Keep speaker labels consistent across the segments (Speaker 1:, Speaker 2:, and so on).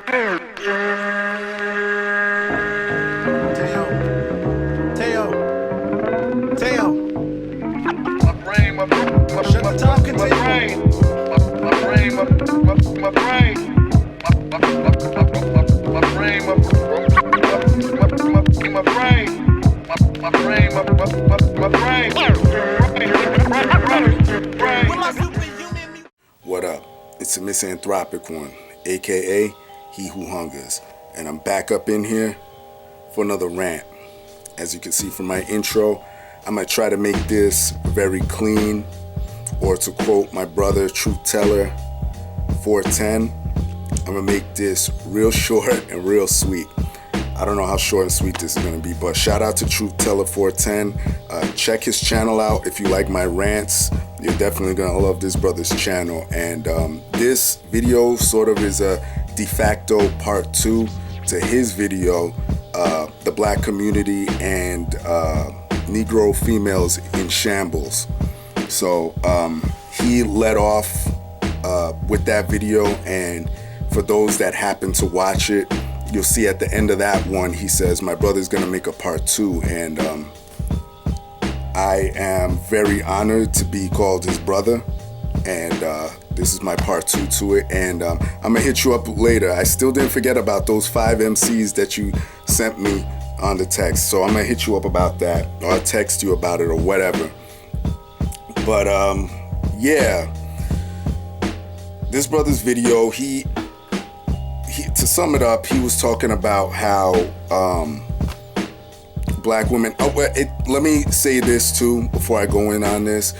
Speaker 1: What up? It's a misanthropic one, aka He Who Hungers, and I'm back up in here for another rant. As you can see from my intro, I'm gonna try to make this very clean, or to quote my brother Truth Teller 410, I'm gonna make this real short and real sweet. I don't know how short and sweet this is gonna be, but shout out to Truth Teller 410. Check his channel out if you like my rants. You're definitely gonna love this brother's channel. And this video sort of is a de facto part 2 to his video, the black community and Negro females in shambles. So he led off with that video, and for those that happen to watch it, you'll see at the end of that one, he says, my brother's gonna make a part 2, and I am very honored to be called his brother, and this is my part 2 to it, and I'm gonna hit you up later. I still didn't forget about those 5 MCs that you sent me on the text, so I'm gonna hit you up about that, or I'll text you about it or whatever. But yeah, this brother's video, he to sum it up, he was talking about how black women, let me say this too before I go in on this.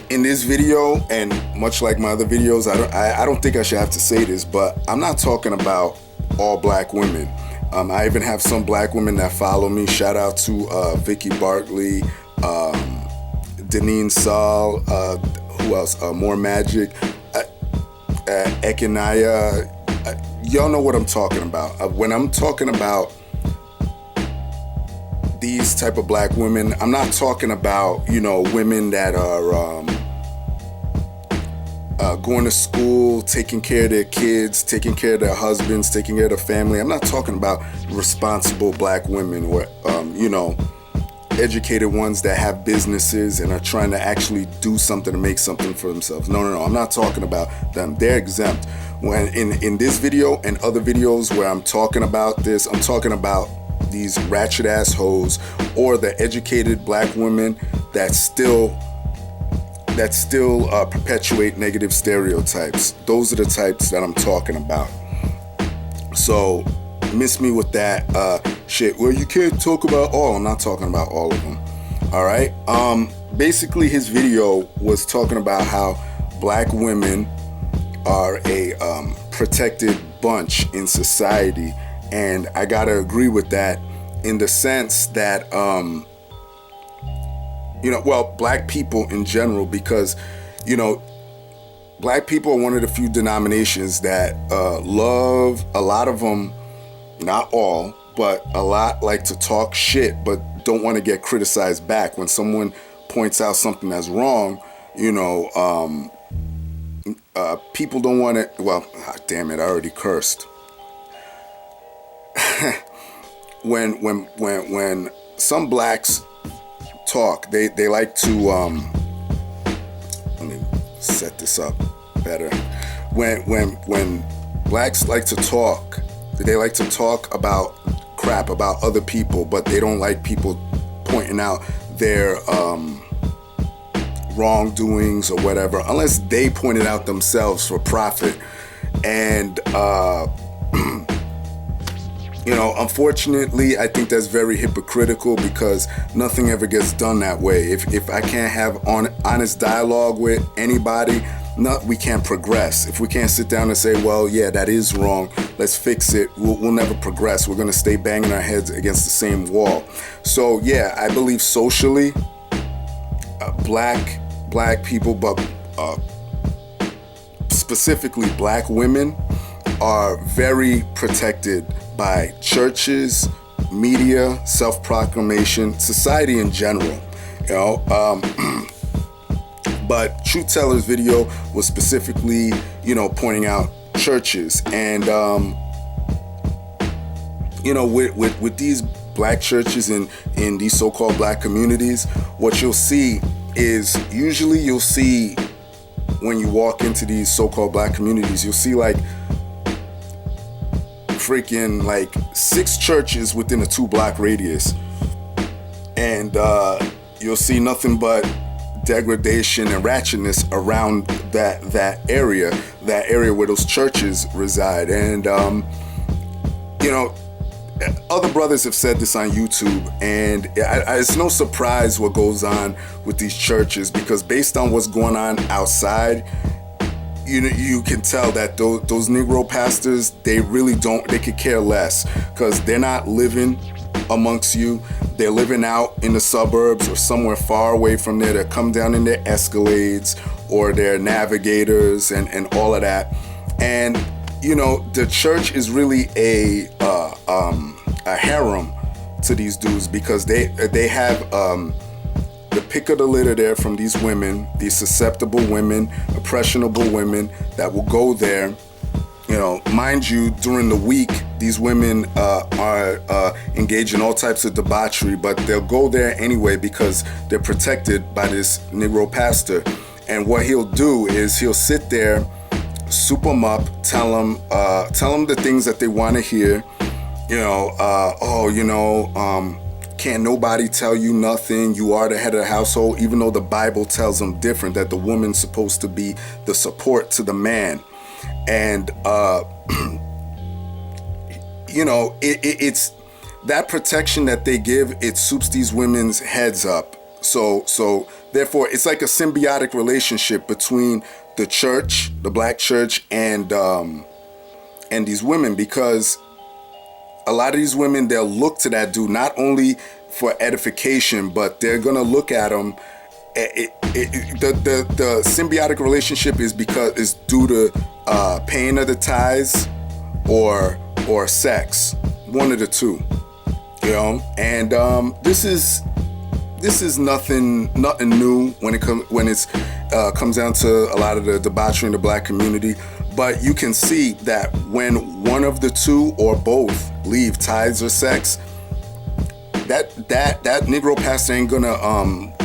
Speaker 1: In this video, and much like my other videos, I don't think I should have to say this, but I'm not talking about all black women. I even have some black women that follow me. Shout out to Vicky Bartley, Deneen Saul, who else? More Magic, Ekanaya. Y'all know what I'm talking about. When I'm talking about these type of black women, I'm not talking about, you know, women that are going to school, taking care of their kids, taking care of their husbands, taking care of their family. I'm not talking about responsible black women or, you know, educated ones that have businesses and are trying to actually do something to make something for themselves. No, I'm not talking about them. They're exempt. When in this video and other videos where I'm talking about this, I'm talking about these ratchet ass hoes or the educated black women that still perpetuate negative stereotypes. Those are the types that I'm talking about. So miss me with that shit. Well, you can't talk about all. I'm not talking about all of them. All right. Basically, his video was talking about how black women are a protected bunch in society, and I gotta agree with that in the sense that you know, well, black people in general, because, you know, black people are one of the few denominations that love, a lot of them, not all, but a lot, like to talk shit but don't want to get criticized back. When someone points out something that's wrong, you know, people don't want to, well, damn it, I already cursed. when some blacks talk, they like to, let me set this up better. When blacks like to talk, they like to talk about crap about other people, but they don't like people pointing out their wrongdoings or whatever, unless they point it out themselves for profit. And you know, unfortunately, I think that's very hypocritical, because nothing ever gets done that way. If I can't have honest dialogue with anybody, we can't progress. If we can't sit down and say, well, yeah, that is wrong, let's fix it, we'll never progress. We're gonna stay banging our heads against the same wall. So yeah, I believe socially, black people, but specifically black women, are very protected by churches, media, self-proclamation, society in general, you know. But Truth Teller's video was specifically, you know, pointing out churches. And with these black churches in these so-called black communities, what you'll see is, usually you'll see, when you walk into these so-called black communities, you'll see like freaking like 6 churches within a 2-block radius, and you'll see nothing but degradation and ratchetness around that area where those churches reside. And other brothers have said this on YouTube, and it's no surprise what goes on with these churches, because based on what's going on outside, you can tell that those Negro pastors, they could care less, because they're not living amongst you. They're living out in the suburbs or somewhere far away from there. They come down in their Escalades or their Navigators and all of that. And the church is really a harem to these dudes, because they have the pick of the litter there from these women, these susceptible women, impressionable women that will go there. Mind you, during the week, these women are engaged in all types of debauchery, but they'll go there anyway because they're protected by this Negro pastor. And what he'll do is he'll sit there, soup them up, tell them the things that they want to hear. Can't nobody tell you nothing. You are the head of the household, even though the Bible tells them different, that the woman's supposed to be the support to the man. And, it's that protection that they give, it soups these women's heads up. So therefore, it's like a symbiotic relationship between the church, the black church, and these women, because a lot of these women, they'll look to that dude not only for edification, but they're gonna look at him. The symbiotic relationship is due to paying of the tithes or sex, one of the two, And this is nothing new when it comes down to a lot of the debauchery in the black community. But you can see that when one of the two or both leave tithes or sex, that Negro pastor ain't gonna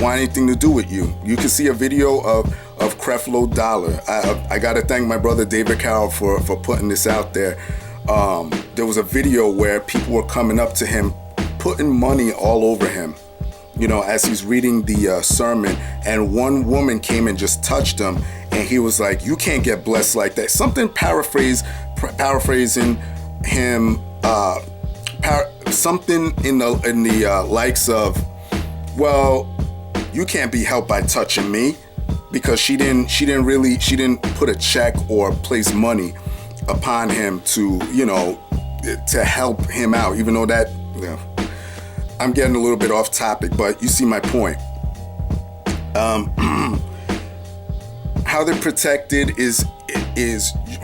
Speaker 1: want anything to do with you. You can see a video of Creflo Dollar. I gotta thank my brother David Carroll for putting this out there. There was a video where people were coming up to him, putting money all over him, as he's reading the sermon, and one woman came and just touched him, and he was like, "You can't get blessed like that." Something paraphrasing him, something in the likes of, "Well, you can't be helped by touching me," because she didn't put a check or place money upon him to help him out, even though that, I'm getting a little bit off topic, but you see my point. How they're protected is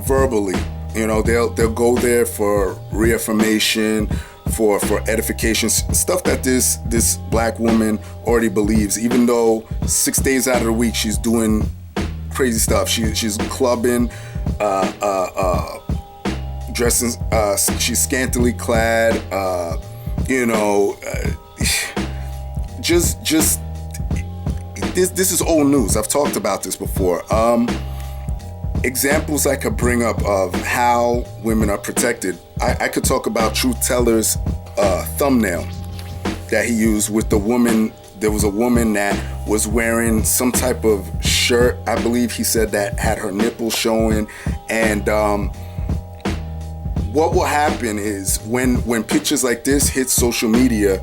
Speaker 1: verbally. They'll go there for reaffirmation, for edification, stuff that this black woman already believes. Even though 6 days out of the week she's doing crazy stuff, she's clubbing, dressing, she's scantily clad, just this is old news. I've talked about this before. Examples I could bring up of how women are protected. I could talk about Truth Teller's thumbnail that he used with the woman. There was a woman that was wearing some type of shirt, I believe he said, that had her nipples showing. And what will happen is when pictures like this hit social media,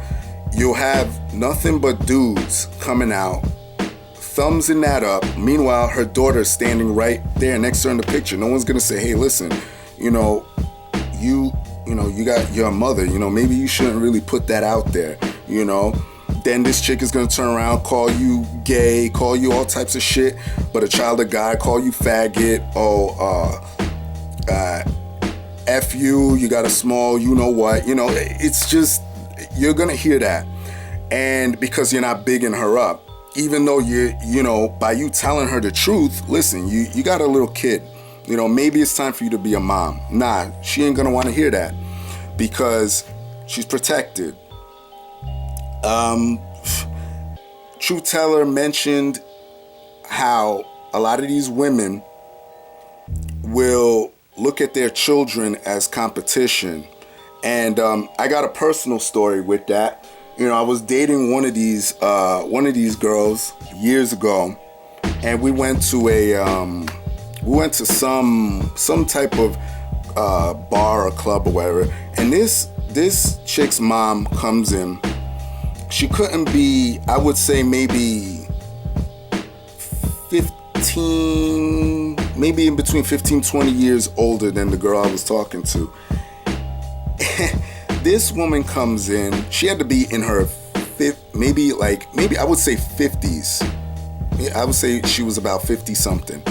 Speaker 1: you'll have nothing but dudes coming out, thumbsing that up. Meanwhile, her daughter's standing right there next to her in the picture. No one's gonna say, "Hey, listen, you got your mother, maybe you shouldn't really put that out there, Then this chick is gonna turn around, call you gay, call you all types of shit, but a child of God, call you faggot, F you got a small, what, it's just, you're gonna hear that. And because you're not bigging her up, even though by you telling her the truth, listen, you got a little kid, maybe it's time for you to be a mom. Nah, she ain't gonna want to hear that because she's protected. Truth Teller mentioned how a lot of these women will look at their children as competition. And I got a personal story with that. I was dating one of these girls years ago, and we went to some type of bar or club or whatever. And this chick's mom comes in. She couldn't be, I would say, maybe 15, maybe in between 15, 20 years older than the girl I was talking to. This woman comes in. She had to be in her maybe I would say 50s. I would say she was about 50 something.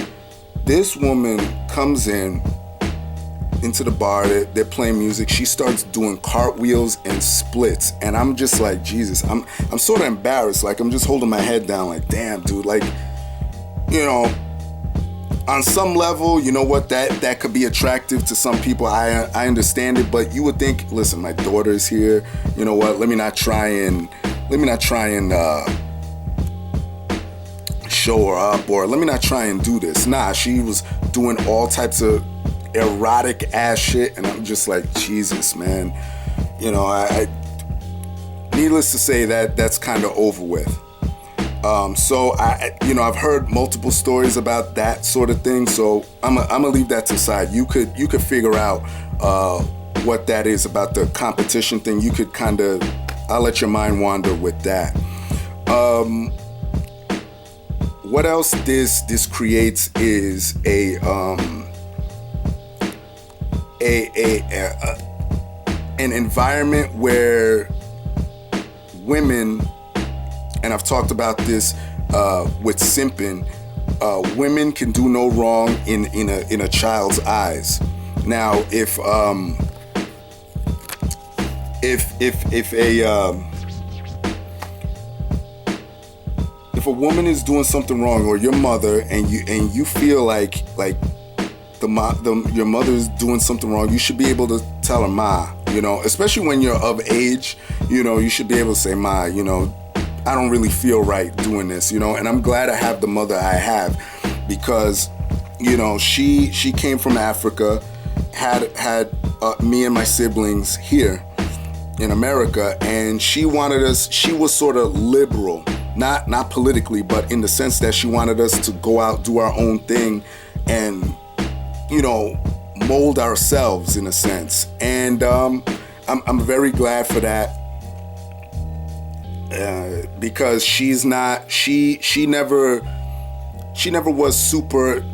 Speaker 1: This woman comes into the bar. They're playing music. She starts doing cartwheels and splits, and I'm just like, Jesus. I'm sort of embarrassed. Like, I'm just holding my head down. Like, damn, dude. Like, on some level, you know what, that could be attractive to some people. I understand it, but you would think, listen, my daughter's here. You know what? Let me not try and show her up, or let me not try and do this. Nah, she was doing all types of erotic ass shit, and I'm just like, Jesus, man. I needless to say, that's kind of over with. So I've heard multiple stories about that sort of thing. So I'm gonna leave that to the side. You could figure out what that is about the competition thing. You could I'll let your mind wander with that. What else this creates is an environment where women, and I've talked about this with simping, women can do no wrong in a child's eyes. Now, if a woman is doing something wrong, or your mother, and you feel like your mother's doing something wrong, you should be able to tell her, Ma, especially when you're of age, you should be able to say, Ma, I don't really feel right doing this, and I'm glad I have the mother I have, because, she came from Africa, had me and my siblings here in America, and she was sort of liberal, not politically, but in the sense that she wanted us to go out, do our own thing, and, mold ourselves in a sense. And I'm very glad for that. Because she never was super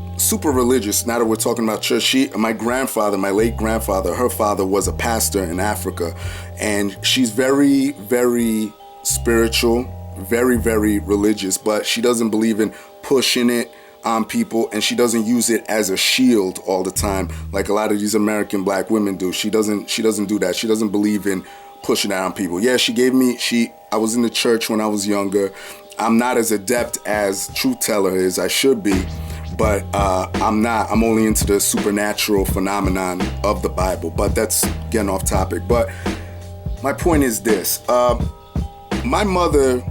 Speaker 1: religious. Now that we're talking about church, my late grandfather, her father was a pastor in Africa, and she's very, very spiritual, very, very religious, but she doesn't believe in pushing it on people, and she doesn't use it as a shield all the time like a lot of these American black women do. She doesn't do that. She doesn't believe in pushing it on people. Yeah, I was in the church when I was younger. I'm not as adept as Truth Teller is. I should be, but I'm not. I'm only into the supernatural phenomenon of the Bible, but that's getting off topic. But my point is this. My mother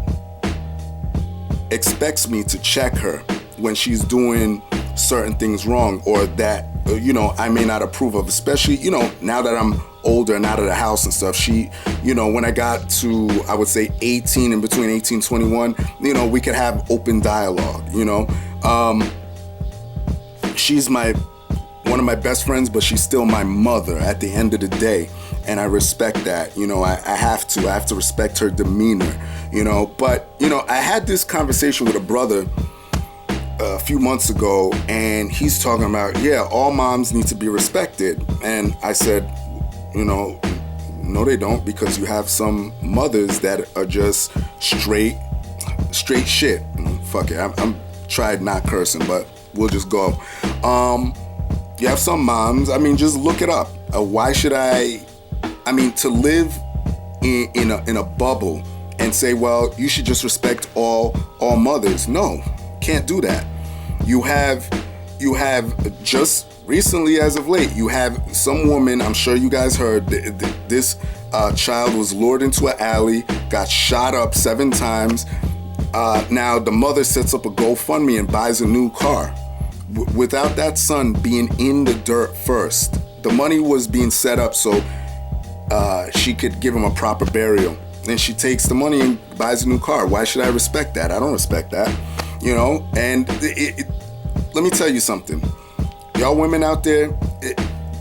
Speaker 1: expects me to check her when she's doing certain things wrong, or that, I may not approve of, especially, now that I'm older and out of the house and stuff. She, when I got to, I would say 18, and between 18 and 21, we could have open dialogue, She's one of my best friends, but she's still my mother at the end of the day. And I respect that, I have to respect her demeanor, but, I had this conversation with a brother a few months ago, and he's talking about, all moms need to be respected. And I said, no, they don't, because you have some mothers that are just straight shit. Fuck it, I'm tried not cursing, but we'll just go. You have some moms, just look it up. Why should to live in a bubble and say, well, you should just respect all mothers. No, can't do that. You have just recently, as of late, you have some woman, I'm sure you guys heard, this child was lured into an alley, got shot up 7 times. Now the mother sets up a GoFundMe and buys a new car. Without that son being in the dirt first, the money was being set up so she could give him a proper burial. Then she takes the money and buys a new car. Why should I respect that? I don't respect that, you know? And let me tell you something. Y'all women out there,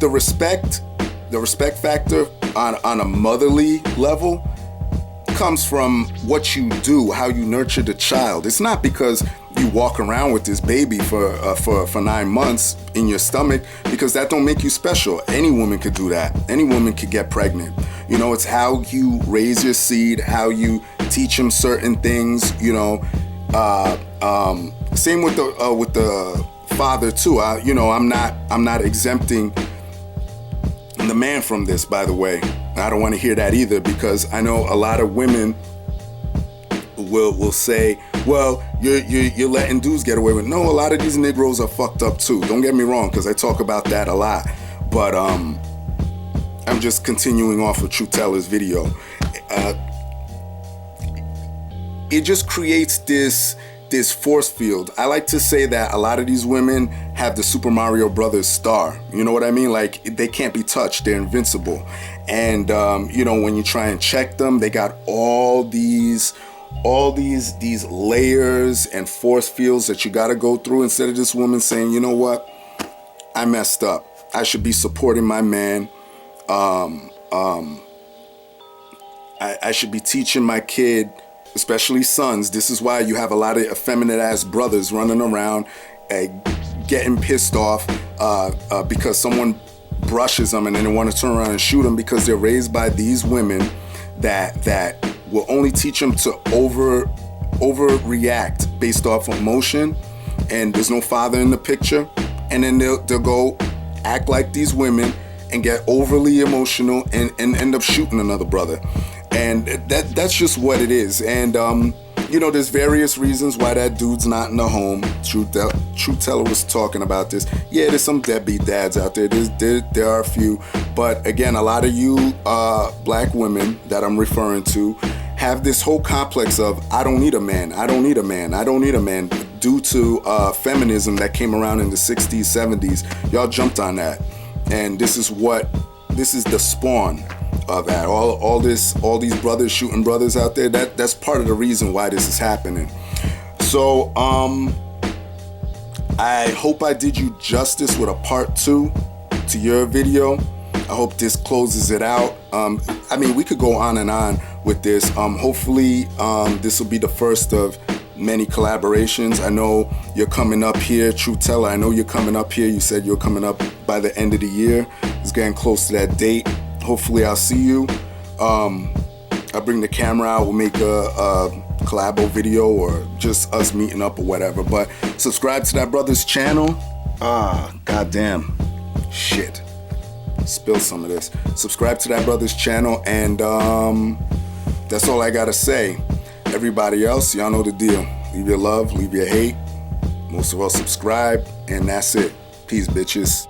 Speaker 1: the respect factor on a motherly level comes from what you do, how you nurture the child. It's not because you walk around with this baby for 9 months in your stomach, because that don't make you special. Any woman could do that. Any woman could get pregnant. You know, it's how you raise your seed, how you teach them certain things. You know, same with the father too. You know, I'm not exempting the man from this, by the way. I don't want to hear that either, because I know a lot of women will say, well, you're letting dudes get away with it. No, a lot of these Negroes are fucked up too. Don't get me wrong, because I talk about that a lot. But I'm just continuing off of Truth Teller's video. It just creates this force field. I like to say that a lot of these women have the Super Mario Brothers star. You know what I mean? Like, they can't be touched. They're invincible. And you know, when you try and check them, they got all these layers and force fields that you got to go through, instead of this woman saying, you know what, I messed up. I should be supporting my man. I should be teaching my kid, especially sons. This is why you have a lot of effeminate ass brothers running around getting pissed off because someone brushes them and then they want to turn around and shoot them, because they're raised by these women that will only teach them to overreact based off emotion, and there's no father in the picture, and then they'll go act like these women and get overly emotional and end up shooting another brother. And that's just what it is. And you know, there's various reasons why that dude's not in the home. Truth Teller was talking about this. Yeah, there's some deadbeat dads out there. There are a few. But again, a lot of you black women that I'm referring to have this whole complex of, I don't need a man, I don't need a man, I don't need a man, due to feminism that came around in the 60s, 70s. Y'all jumped on that. And this is the spawn of that. All these brothers shooting brothers out there, that's part of the reason why this is happening. So I hope I did you justice with a part 2 to your video. I hope this closes it out. I mean, we could go on and on with this. Hopefully this will be the first of many collaborations. I know you're coming up here, Truth Teller. I know you're coming up here. You said you're coming up by the end of the year. It's getting close to that date. Hopefully I'll see you. I'll bring the camera out. We'll make a collabo video, or just us meeting up or whatever. But subscribe to that brother's channel. Goddamn. Shit. Spill some of this. Subscribe to that brother's channel, and that's all I gotta say. Everybody else, y'all know the deal. Leave your love, leave your hate. Most of all, subscribe, and that's it. Peace, bitches.